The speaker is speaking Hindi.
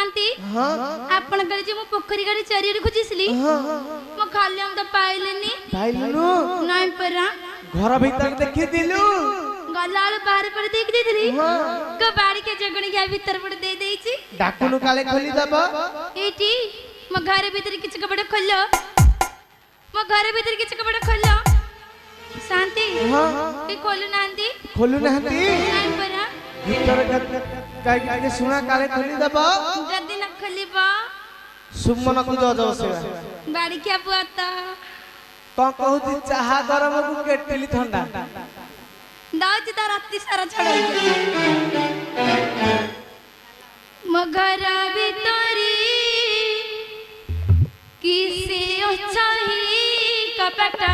शांति आपण करे जे मो पोखरी गाड़ी चारियर खोजिसली मो खाली हम तो पाइलेनी पाइलु नाइ परा घर भीतर देखि दिलु गलाल बाहर पर देख देथली को बाड़ी के जगणी के भीतर पर दे देछि डाकुनु काले खोली दब एटी मो घर भीतर किछ कपड़ खोलो मो घर भीतर किछ कपड़ खोलो शांति के खोलु नांती नाइ परा भीतर के सुना काले खोली दब जदी न खोलिबा सुमन को जो जो से बाड़ी के बुआता तो कहू चाहा गरम को केटली ठंडा दाउची तार रात्रि सारा छड़ाई मगर भीतरी किसे चाही कपटा